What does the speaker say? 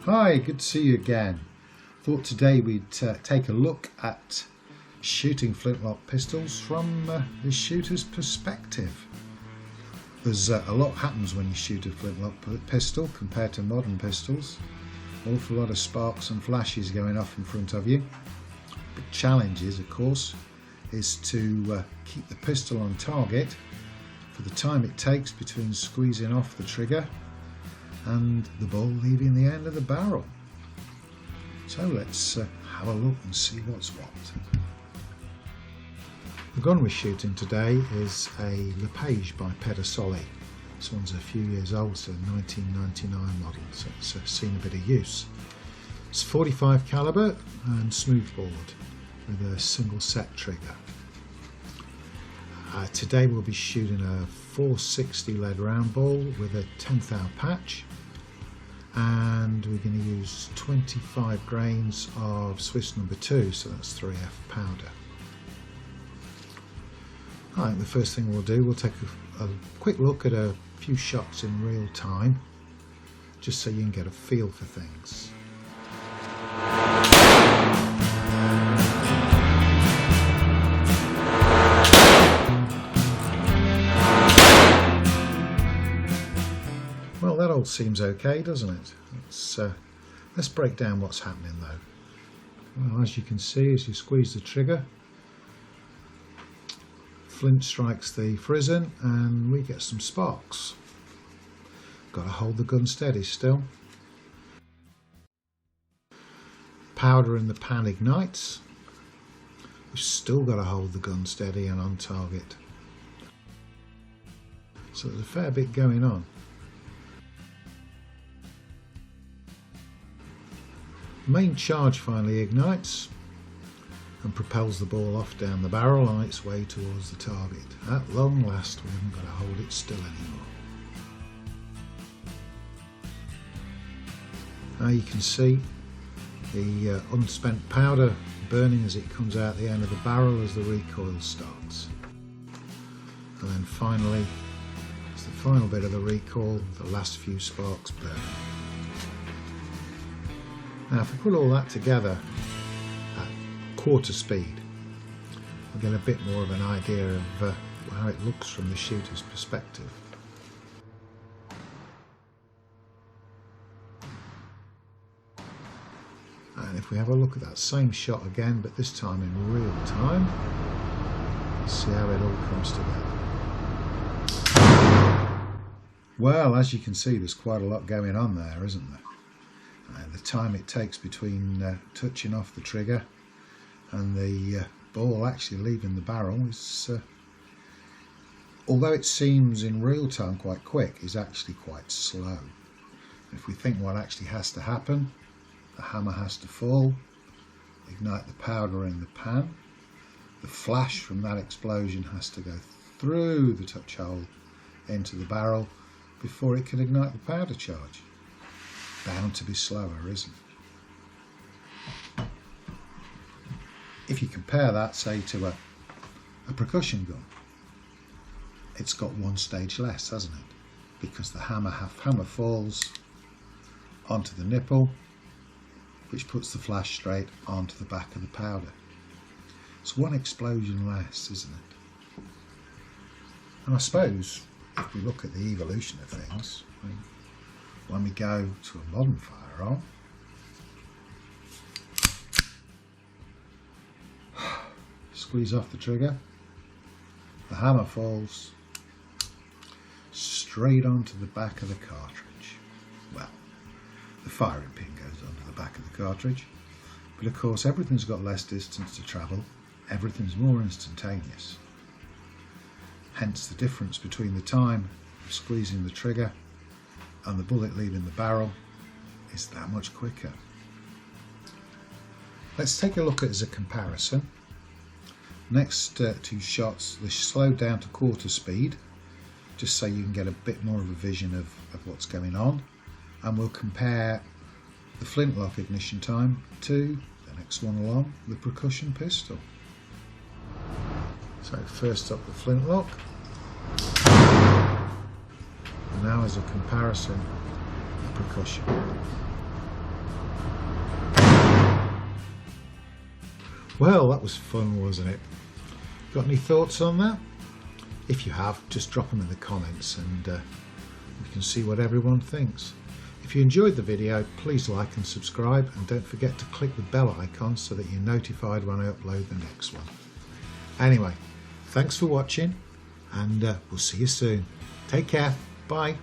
Hi, good to see you again. Thought today we'd take a look at shooting flintlock pistols from the shooter's perspective. There's a lot happens when you shoot a flintlock pistol compared to modern pistols. An awful lot of sparks and flashes going off in front of you. Big challenge is, of course, is to keep the pistol on target for the time it takes between squeezing off the trigger and the ball leaving the end of the barrel. So let's have a look and see what's what. The gun we're shooting today is a Lepage by Pedasoli. This one's a few years old, so 1999 model, so it's seen a bit of use. It's 45 caliber and smoothbore with a single set trigger. Today we'll be shooting a 460 lead round ball with a 10th hour patch, and we're going to use 25 grains of Swiss No. 2, so that's 3F powder. Alright, the first thing we'll do, we'll take a quick look at a few shots in real time, just so you can get a feel for things. Well, that all seems okay, doesn't it? Let's break down what's happening though. Well, as you can see, as you squeeze the trigger, flint strikes the frizzen and we get some sparks. Got to hold the gun steady still. Powder in the pan ignites. We've still got to hold the gun steady and on target. So there's a fair bit going on. The main charge finally ignites and propels the ball off down the barrel on its way towards the target. At long last, we haven't got to hold it still anymore. Now you can see the unspent powder burning as it comes out the end of the barrel as the recoil starts. And then finally, as the final bit of the recoil, the last few sparks burn. Now if we put all that together at quarter speed, we'll get a bit more of an idea of how it looks from the shooter's perspective. And if we have a look at that same shot again, but this time in real time, let's see how it all comes together. Well, as you can see, there's quite a lot going on there, isn't there? The time it takes between touching off the trigger and the ball actually leaving the barrel is, although it seems in real time quite quick, is actually quite slow. If we think what actually has to happen, the hammer has to fall, ignite the powder in the pan, the flash from that explosion has to go through the touch hole into the barrel before it can ignite the powder charge. Bound to be slower, isn't it? If you compare that, say, to a percussion gun, it's got one stage less, hasn't it? Because the hammer falls onto the nipple, which puts the flash straight onto the back of the powder. It's one explosion less, isn't it? And I suppose if we look at the evolution of things, when we go to a modern firearm, squeeze off the trigger, the hammer falls straight onto the back of the cartridge. Well, the firing pin goes onto the back of the cartridge, but of course everything's got less distance to travel, everything's more instantaneous. Hence the difference between the time of squeezing the trigger and the bullet leaving the barrel is that much quicker. Let's take a look at it as a comparison. Next two shots, they're slowed down to quarter speed, just so you can get a bit more of a vision of what's going on, and we'll compare the flintlock ignition time to the next one along, the percussion pistol. So first up the flintlock. Now as a comparison, the percussion. Well, that was fun, wasn't it? Got any thoughts on that? If you have, just drop them in the comments and we can see what everyone thinks. If you enjoyed the video, please like and subscribe, and don't forget to click the bell icon so that you're notified when I upload the next one. Anyway, thanks for watching, and we'll see you soon. Take care. Bye.